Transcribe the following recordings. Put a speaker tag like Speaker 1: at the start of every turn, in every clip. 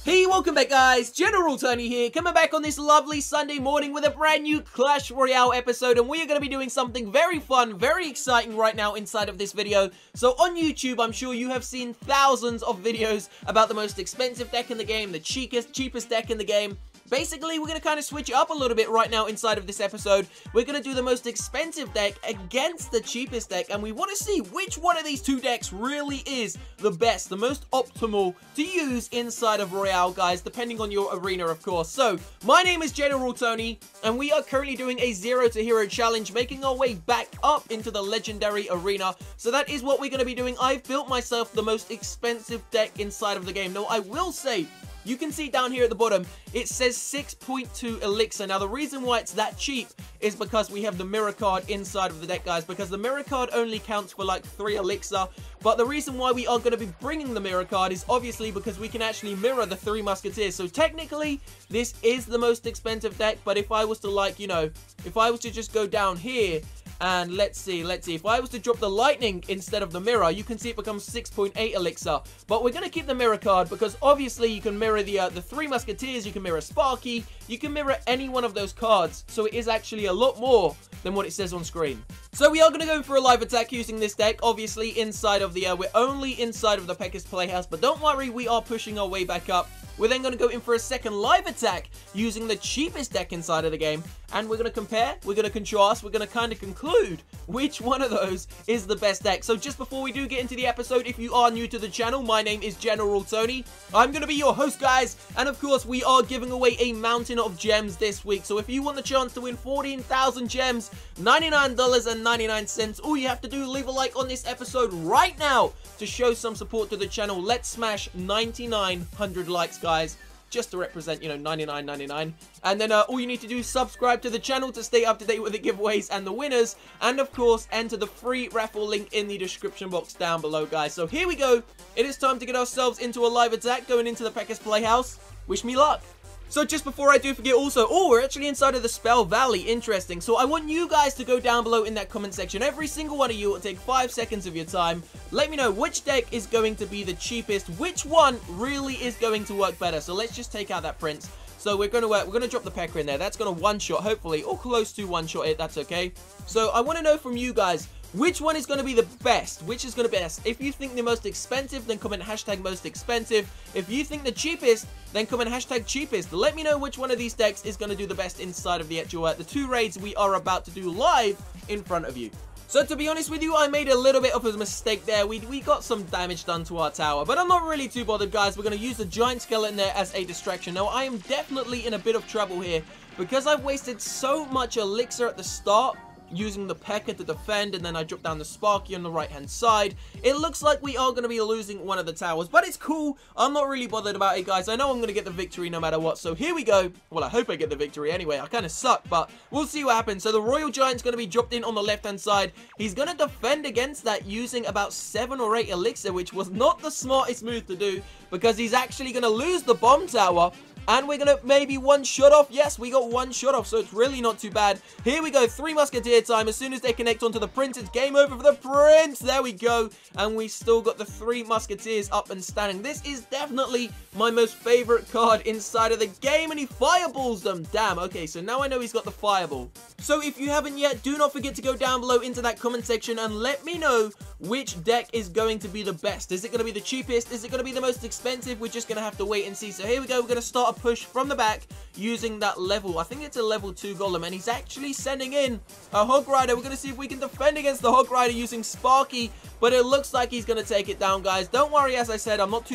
Speaker 1: Hey, welcome back guys, General Tony here, coming back on this lovely Sunday morning with a brand new Clash Royale episode, and we are going to be doing something very fun, very exciting right now inside of this video. So on YouTube, I'm sure you have seen thousands of videos about the most expensive deck in the game, the cheapest deck in the game. Basically, we're going to kind of switch it up a little bit right now inside of this episode. We're going to do the most expensive deck against the cheapest deck, and we want to see which one of these two decks really is the best, the most optimal to use inside of Royale, guys, depending on your arena, of course. So, my name is General Tony, and we are currently doing a 0 to Hero challenge, making our way back up into the Legendary Arena. So that is what we're going to be doing. I've built myself the most expensive deck inside of the game. Now, I will say, you can see down here at the bottom, it says 6.2 elixir. Now, the reason why it's that cheap is because we have the mirror card inside of the deck, guys, because the mirror card only counts for like 3 elixir. But the reason why we are going to be bringing the mirror card is obviously because we can actually mirror the 3 musketeers. So technically, this is the most expensive deck, but if I was to, like, you know, if I was to just go down here, and let's see, if I was to drop the lightning instead of the mirror, you can see it becomes 6.8 elixir. But we're going to keep the mirror card because obviously you can mirror the 3 musketeers, you can mirror Sparky, you can mirror any one of those cards. So it is actually a lot more than what it says on screen. So we are going to go for a live attack using this deck, obviously inside of the, we're only inside of the Pekka's Playhouse, but don't worry, we are pushing our way back up. We're then going to go in for a second live attack using the cheapest deck inside of the game. And we're going to compare, we're going to contrast, we're going to kind of conclude which one of those is the best deck. So just before we do get into the episode, if you are new to the channel, my name is General Tony. I'm going to be your host, guys. And of course, we are giving away a mountain of gems this week. So if you want the chance to win 14,000 gems, $99.99, all you have to do, leave a like on this episode right now to show some support to the channel. Let's smash 9,900 likes, guys, just to represent, you know, 99.99. And then all you need to do is subscribe to the channel to stay up to date with the giveaways and the winners, and of course enter the free raffle link in the description box down below, guys. So here we go. It is time to get ourselves into a live attack going into the Pekka's Playhouse. Wish me luck. So just before I do forget also, we're actually inside of the Spell Valley. Interesting. So I want you guys to go down below in that comment section. Every single one of you will take 5 seconds of your time. Let me know which deck is going to be the cheapest, which one really is going to work better. So let's just take out that Prince. So we're gonna drop the Pekka in there. That's gonna one-shot, hopefully, or close to one-shot it. That's okay. So I want to know from you guys, which one is going to be the best? Which is going to be best? If you think the most expensive, then comment hashtag most expensive. If you think the cheapest, then comment hashtag cheapest. Let me know which one of these decks is going to do the best inside of the actual, the 2 raids we are about to do live in front of you. So to be honest with you, I made a little bit of a mistake there. We got some damage done to our tower, but I'm not really too bothered, guys. We're going to use the giant skeleton there as a distraction. Now, I am definitely in a bit of trouble here because I've wasted so much elixir at the start using the Pekka to defend, and then I drop down the Sparky on the right-hand side. It looks like we are going to be losing one of the towers, but it's cool. I'm not really bothered about it, guys. I know I'm going to get the victory no matter what, so here we go. Well, I hope I get the victory anyway. I kind of suck, but we'll see what happens. So the Royal Giant's going to be dropped in on the left-hand side. He's going to defend against that using about 7 or 8 elixir, which was not the smartest move to do because he's actually going to lose the bomb tower. And we're going to maybe one shot off. Yes, we got one shot off, so it's really not too bad. Here we go, 3 musketeer time. As soon as they connect onto the Prince, it's game over for the Prince. There we go. And we still got the 3 musketeers up and standing. This is definitely my most favorite card inside of the game, and he fireballs them. Damn, okay, so now I know he's got the fireball. So if you haven't yet, do not forget to go down below into that comment section and let me know which deck is going to be the best. Is it going to be the cheapest? Is it going to be the most expensive? We're just going to have to wait and see. So here we go. We're going to start a push from the back using that level. I think it's a level 2 golem, and he's actually sending in a Hog Rider. We're going to see if we can defend against the Hog Rider using Sparky, but it looks like he's going to take it down, guys. Don't worry, as I said, I'm not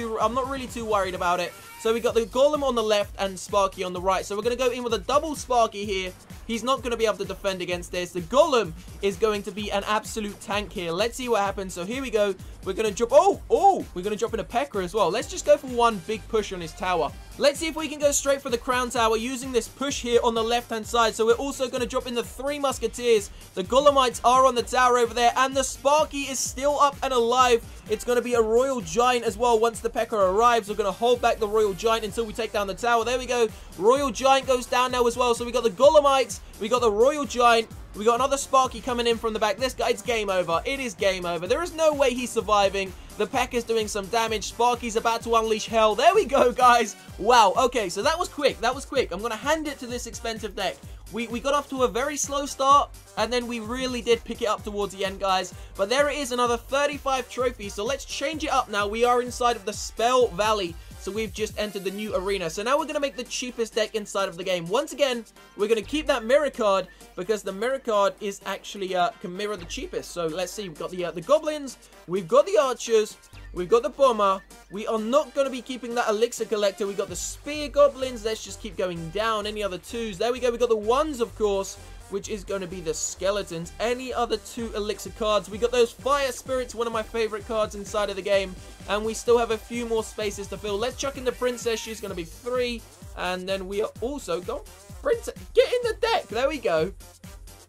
Speaker 1: really too worried about it. So we got the golem on the left and Sparky on the right. So we're going to go in with a double Sparky here. He's not going to be able to defend against this. The golem is going to be an absolute tank here. Let's see what happens. So here we go. We're going to drop... we're going to drop in a Pekka as well. Let's just go for one big push on his tower. Let's see if we can go straight for the crown tower using this push here on the left-hand side. So we're also going to drop in the 3 musketeers. The golemites are on the tower over there, and the Sparky is still up and alive. It's going to be a Royal Giant as well once the Pekka arrives. We're going to hold back the Royal Giant until we take down the tower. There we go. Royal Giant goes down now as well. So we got the golemites, we got the Royal Giant, We got another Sparky coming in from the back. This guy, it's game over. It is game over. There is no way he's surviving. The Peck is doing some damage. Sparky's about to unleash hell. There we go, guys. Wow. Okay, so that was quick. That was quick. I'm going to hand it to this expensive deck. We got off to a very slow start, and then we really did pick it up towards the end, guys. But there it is, another 35 trophies. So let's change it up now. We are inside of the Spell Valley. So we've just entered the new arena. So now we're going to make the cheapest deck inside of the game. Once again, we're going to keep that mirror card because the mirror card is actually can mirror the cheapest. So let's see. We've got the goblins. We've got the archers. We've got the bomber. We are not going to be keeping that elixir collector. We've got the spear goblins. Let's just keep going down. Any other twos? There we go. We've got the ones, of course, which is going to be the skeletons. Any other 2 elixir cards? We got those fire spirits, one of my favorite cards inside of the game. And we still have a few more spaces to fill. Let's chuck in the princess. She's going to be 3. And then we are also going... Princess, get in the deck. There we go.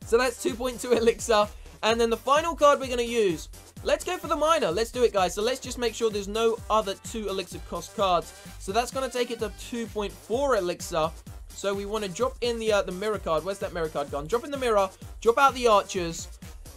Speaker 1: So that's 2.2 elixir. And then the final card we're going to use. Let's go for the miner. Let's do it, guys. So let's just make sure there's no other 2 elixir cost cards. So that's going to take it to 2.4 elixir. So we want to drop in the mirror card. Where's that mirror card gone? Drop in the mirror. Drop out the archers.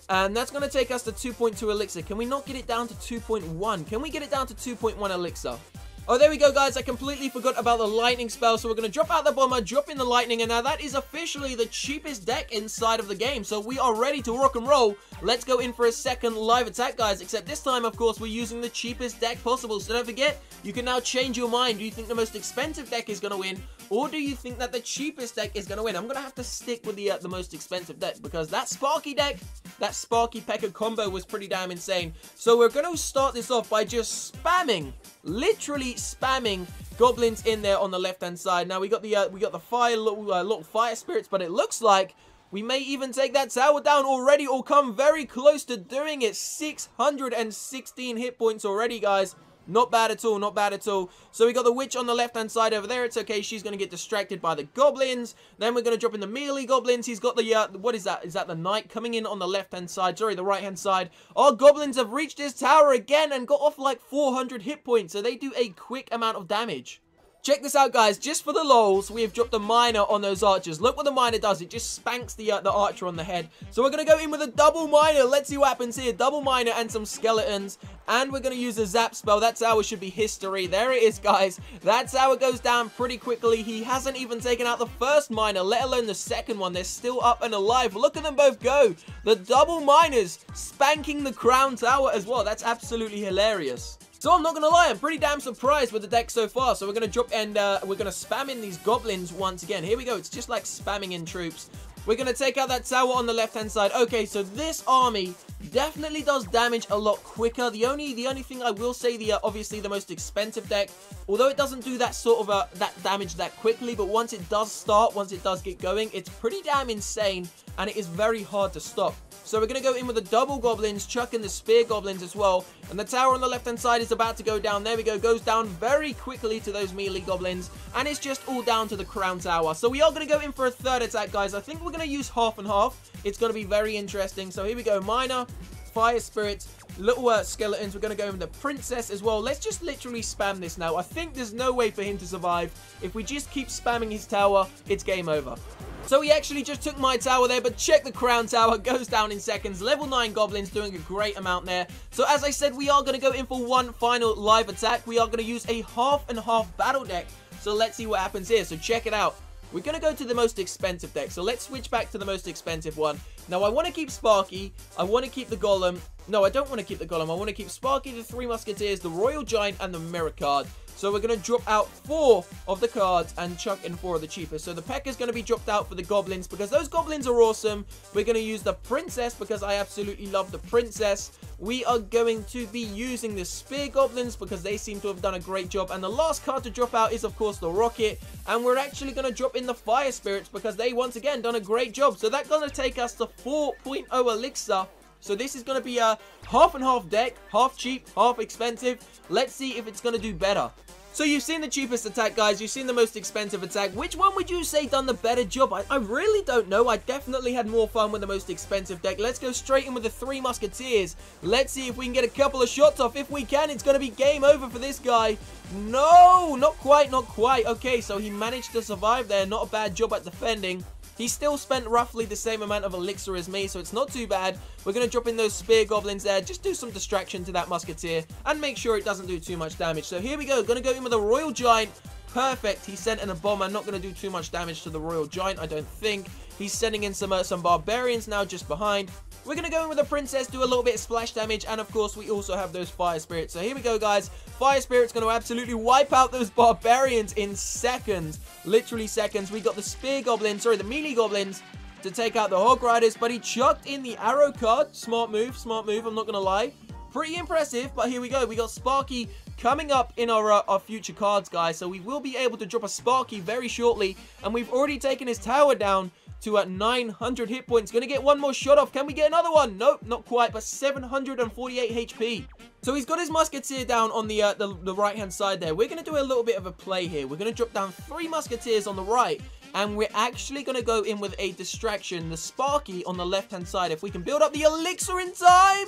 Speaker 1: And that's going to take us to 2.2 elixir. Can we not get it down to 2.1? Can we get it down to 2.1 elixir? Oh, there we go, guys. I completely forgot about the lightning spell. So we're going to drop out the bomber, drop in the lightning. And now that is officially the cheapest deck inside of the game. So we are ready to rock and roll. Let's go in for a second live attack, guys. Except this time, of course, we're using the cheapest deck possible. So don't forget, you can now change your mind. Do you think the most expensive deck is going to win? Or do you think that the cheapest deck is going to win? I'm going to have to stick with the most expensive deck because that Sparky deck, that Sparky P.E.K.K.A combo was pretty damn insane. So we're going to start this off by just spamming, literally spamming goblins in there on the left-hand side. Now we got the fire little fire spirits, but it looks like we may even take that tower down already or come very close to doing it. 616 hit points already, guys. Not bad at all, not bad at all. So we got the witch on the left-hand side over there. It's okay. She's going to get distracted by the goblins. Then we're going to drop in the melee goblins. He's got the, what is that? Is that the knight coming in on the left-hand side? Sorry, the right-hand side. Our goblins have reached his tower again and got off like 400 hit points. So they do a quick amount of damage. Check this out, guys. Just for the lols, we have dropped a miner on those archers. Look what the miner does. It just spanks the archer on the head. So we're going to go in with a double miner. Let's see what happens here. Double miner and some skeletons. And we're going to use a zap spell. That tower should be history. There it is, guys. That tower goes down pretty quickly. He hasn't even taken out the first miner, let alone the second one. They're still up and alive. Look at them both go. The double miners spanking the crown tower as well. That's absolutely hilarious. So I'm not going to lie, I'm pretty damn surprised with the deck so far. So we're going to drop and we're going to spam in these goblins once again. Here we go. It's just like spamming in troops. We're going to take out that tower on the left-hand side. Okay, so this army definitely does damage a lot quicker. The only thing I will say, obviously the most expensive deck, although it doesn't do that sort of that damage that quickly, but once it does start, once it does get going, it's pretty damn insane, and it is very hard to stop. So we're going to go in with the double goblins, chuck in the spear goblins as well. And the tower on the left-hand side is about to go down. There we go. Goes down very quickly to those melee goblins. And it's just all down to the crown tower. So we are going to go in for a third attack, guys. I think we're going to use half and half. It's going to be very interesting. So here we go. Miner, fire spirits, little skeletons. We're going to go in with the princess as well. Let's just literally spam this now. I think there's no way for him to survive. If we just keep spamming his tower, it's game over. So he actually just took my tower there, but check the crown tower, goes down in seconds. Level 9 goblins doing a great amount there. So as I said, we are going to go in for one final live attack. We are going to use a half and half battle deck. So let's see what happens here. So check it out. We're going to go to the most expensive deck. So let's switch back to the most expensive one. Now I want to keep Sparky. I want to keep the Golem. No, I don't want to keep the Golem. I want to keep Sparky, the 3 Musketeers, the Royal Giant, and the Mirror card. So we're going to drop out 4 of the cards and chuck in 4 of the cheapest. So the P.E.K.K.A is going to be dropped out for the Goblins because those Goblins are awesome. We're going to use the Princess because I absolutely love the Princess. We are going to be using the Spear Goblins because they seem to have done a great job. And the last card to drop out is, of course, the Rocket. And we're actually going to drop in the Fire Spirits because they, once again, done a great job. So that's going to take us to 4.0 Elixir. So this is going to be a half and half deck, half cheap, half expensive. Let's see if it's going to do better. So you've seen the cheapest attack, guys. You've seen the most expensive attack. Which one would you say done the better job? I really don't know. I definitely had more fun with the most expensive deck. Let's go straight in with the 3 Musketeers. Let's see if we can get a couple of shots off. If we can, it's going to be game over for this guy. No, not quite, not quite. Okay, so he managed to survive there. Not a bad job at defending. He still spent roughly the same amount of elixir as me, so it's not too bad. We're going to drop in those spear goblins there. Just do some distraction to that musketeer and make sure it doesn't do too much damage. So here we go. Going to go in with a royal giant. Perfect. He sent in a bomber. Not going to do too much damage to the royal giant, I don't think. He's sending in some barbarians now just behind. We're going to go in with a princess, do a little bit of splash damage, and of course we also have those fire spirits. So here we go, guys. Fire spirit's going to absolutely wipe out those barbarians in seconds. Literally seconds. We got the spear goblins, sorry, the melee goblins to take out the hog riders, but he chucked in the arrow card. Smart move, I'm not going to lie. Pretty impressive, but here we go. We got Sparky coming up in our future cards, guys. So we will be able to drop a Sparky very shortly, and we've already taken his tower down to 900 hit points. Gonna get one more shot off. Can we get another one? Nope, not quite, but 748 HP. So he's got his musketeer down on the right-hand side there. We're gonna do a little bit of a play here. We're gonna drop down 3 musketeers on the right, and we're actually gonna go in with a distraction, the Sparky on the left-hand side. If we can build up the elixir in time.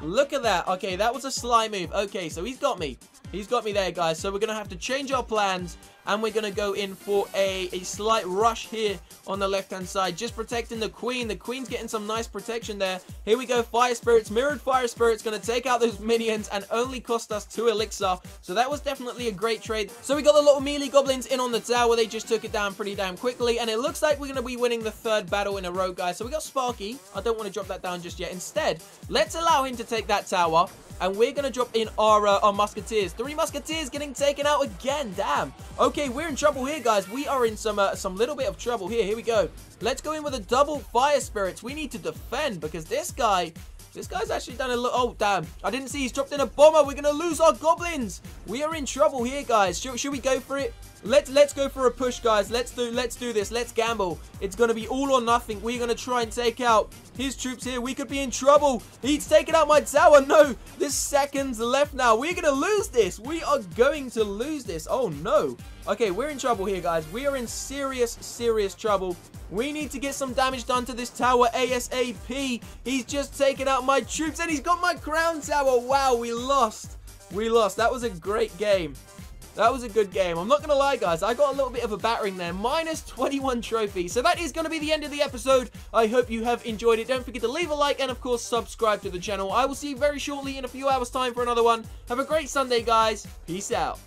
Speaker 1: Look at that. Okay, that was a sly move. Okay, so he's got me. He's got me there, guys. So we're going to have to change our plans, and we're going to go in for a slight rush here on the left-hand side, just protecting the queen. The queen's getting some nice protection there. Here we go. Fire spirits, mirrored fire spirits, going to take out those minions and only cost us 2 elixir. So that was definitely a great trade. So we got the little melee goblins in on the tower. They just took it down pretty damn quickly, and it looks like we're going to be winning the 3rd battle in a row, guys. So we got Sparky. I don't want to drop that down just yet. Instead, let's allow him to take that tower, and we're going to drop in our musketeers. 3 musketeers getting taken out again. Damn. Okay, we're in trouble here, guys. We are in some little bit of trouble here. Here we go. Let's go in with a double fire spirits. We need to defend because this guy's actually done a little... Oh, damn. I didn't see he's dropped in a bomber. We're going to lose our goblins. We are in trouble here, guys. Should we go for it? Let's go for a push, guys. Let's do this. Let's gamble. It's going to be all or nothing. We're going to try and take out his troops here. We could be in trouble. He's taken out my tower. No, there's seconds left now. We're going to lose this. We are going to lose this. Oh, no. Okay, we're in trouble here, guys. We are in serious, serious trouble. We need to get some damage done to this tower ASAP. He's just taken out my troops, and he's got my crown tower. Wow, we lost. We lost. That was a great game. That was a good game. I'm not going to lie, guys. I got a little bit of a battering there. Minus 21 trophies. So that is going to be the end of the episode. I hope you have enjoyed it. Don't forget to leave a like and, of course, subscribe to the channel. I will see you very shortly in a few hours' time for another one. Have a great Sunday, guys. Peace out.